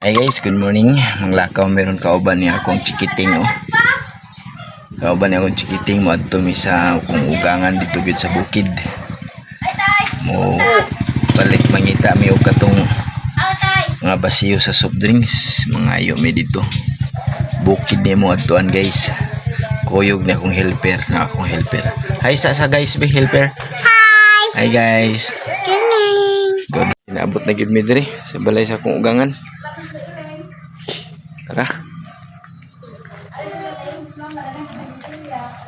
Hi guys, good morning. Manglakaw meron kauban niya akong chikiting oh. Kauban niya akong chikiting mo adto mi sa akong ugangan dito gid sa bukid. Mo balik mangita mi og katong mga basiyo sa soft drinks, mga ayo mi dito. Bukid ni mo adtoan guys. Kuyog na akong helper, Hi sa guys, be helper. Hi guys. Good. Inaabot na gid mi diri sa balay sa akong ugangan. Tara.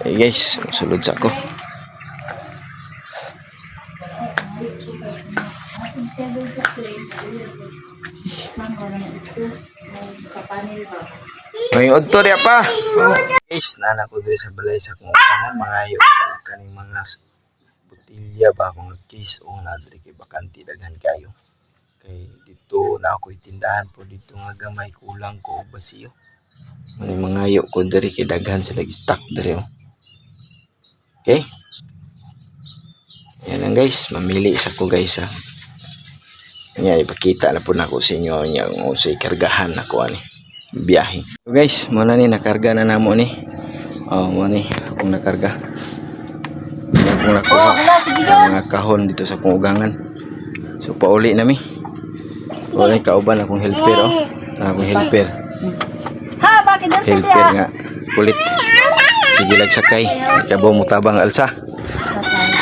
Hey guys, sulod sa ako. May udto di pa. Guys, nana ko diri sa balay sa akong ugangan, mga ayo kaning mga botilya ba akong case o na diri kay bakante daghan kayo. Kay dito na ako itindahan po dito nga gamay kulang ko og basiyo. May mga ayo ko diri kay daghan sila stock diri oh. Okay? Yan lang guys, mamili sa ko guys ha. Nya ipakita na po nako sa inyo nya kung usay kargahan nako ani biyahe. So guys, mo na ni nakarga na namo ni. Oh, mo ni akong nakarga. Akong nakuha sa mga kahon dito sa akong ugangan. So pauli na mi. Wala kauban akong helper oh. Akong helper. Ha, bakit dito Helper nga kulit. Sige lag sakay. Kabaw mo tabang alsa.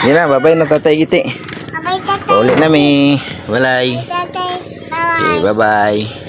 Yan na, bye-bye na tatay giti. Bye-bye, tatay. Pauli na mi. Walay. Tatay, bye-bye. Okay, bye-bye.